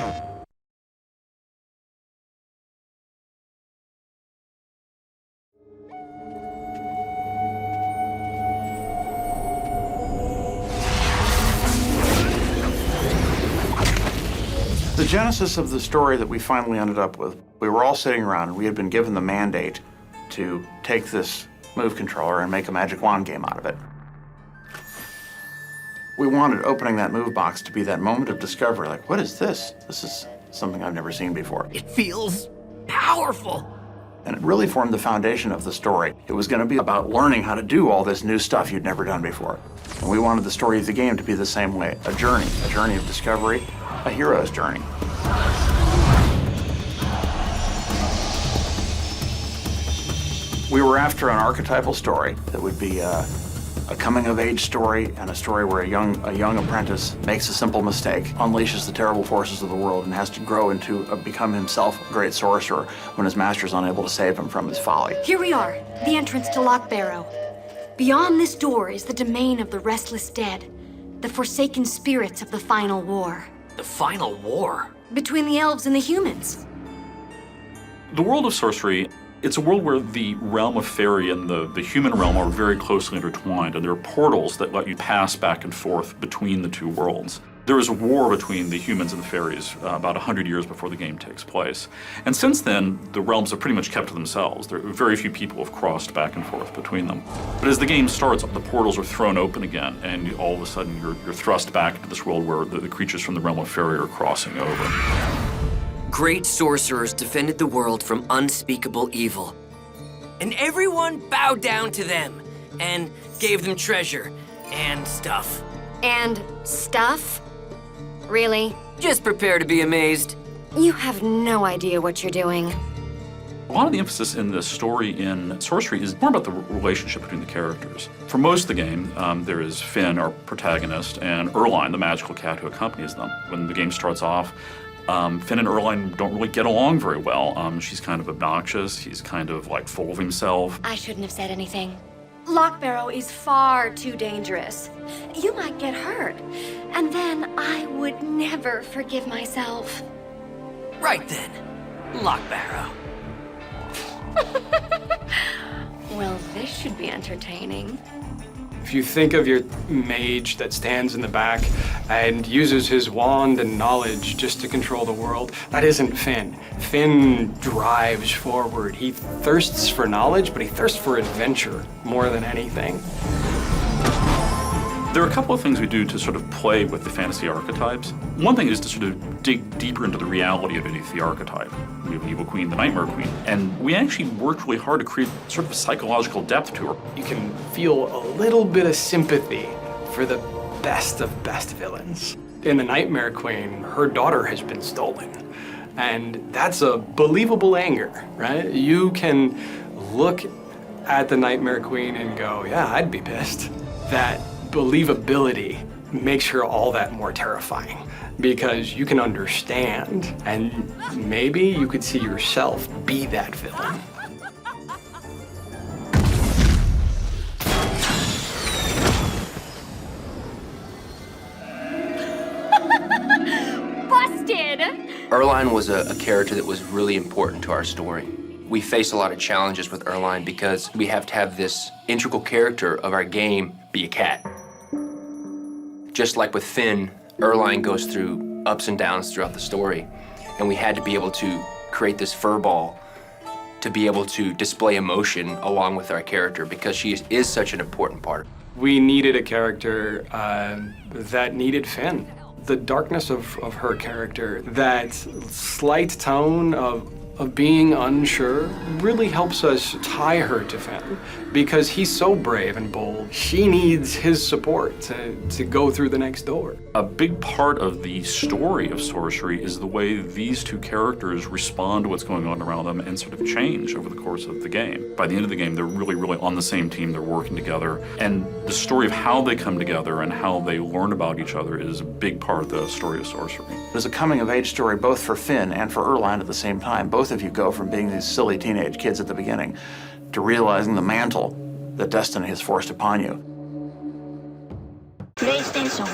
The genesis of the story that we finally ended up with, we were all sitting around and we had been given the mandate to take this move controller and make a magic wand game out of it. We wanted opening that move box to be that moment of discovery, like, what is this? This is something I've never seen before. It feels powerful. And it really formed the foundation of the story. It was going to be about learning how to do all this new stuff you'd never done before. And we wanted the story of the game to be the same way, a journey of discovery, a hero's journey. We were after an archetypal story that would be a coming-of-age story and a story where a young apprentice makes a simple mistake, unleashes the terrible forces of the world, and has to grow into become himself a great sorcerer when his master is unable to save him from his folly. Here we are, the entrance to Loch Barrow. Beyond this door is the domain of the restless dead, the forsaken spirits of the final war. The final war? Between the elves and the humans. The world of sorcery, it's a world where the realm of fairy and the human realm are very closely intertwined, and there are portals that let you pass back and forth between the two worlds. There is a war between the humans and the fairies about 100 years before the game takes place. And since then, the realms have pretty much kept to themselves. There are very few people have crossed back and forth between them. But as the game starts, the portals are thrown open again, and all of a sudden you're thrust back into this world where the creatures from the realm of fairy are crossing over. Great sorcerers defended the world from unspeakable evil. And everyone bowed down to them and gave them treasure and stuff. And stuff? Really? Just prepare to be amazed. You have no idea what you're doing. A lot of the emphasis in the story in Sorcery is more about the relationship between the characters. For most of the game, there is Finn, our protagonist, and Erline, the magical cat who accompanies them. When the game starts off, Finn and Erline don't really get along very well. She's kind of obnoxious, he's kind of like full of himself. I shouldn't have said anything. Loch Barrow is far too dangerous. You might get hurt, and then I would never forgive myself. Right then, Loch Barrow. Well, this should be entertaining. If you think of your mage that stands in the back and uses his wand and knowledge just to control the world, that isn't Finn. Finn drives forward. He thirsts for knowledge, but he thirsts for adventure more than anything. There are a couple of things we do to sort of play with the fantasy archetypes. One thing is to sort of dig deeper into the reality of the archetype. We have Evil Queen, the Nightmare Queen, and we actually worked really hard to create sort of a psychological depth to her. You can feel a little bit of sympathy for the best of best villains. In the Nightmare Queen, her daughter has been stolen. And that's a believable anger, right? You can look at the Nightmare Queen and go, yeah, I'd be pissed. That believability makes her all that more terrifying because you can understand and maybe you could see yourself be that villain. Busted! Erline was a character that was really important to our story. We face a lot of challenges with Erline because we have to have this integral character of our game be a cat. Just like with Finn, Erline goes through ups and downs throughout the story, and we had to be able to create this furball to be able to display emotion along with our character because she is such an important part. We needed a character that needed Finn. The darkness of her character, that slight tone of being unsure really helps us tie her to Finn because he's so brave and bold. She needs his support to go through the next door. A big part of the story of Sorcery is the way these two characters respond to what's going on around them and sort of change over the course of the game. By the end of the game, they're really, really on the same team, they're working together, and the story of how they come together and how they learn about each other is a big part of the story of Sorcery. There's a coming-of-age story both for Finn and for Erline at the same time. Both of you go from being these silly teenage kids at the beginning to realizing the mantle that destiny has forced upon you. PlayStation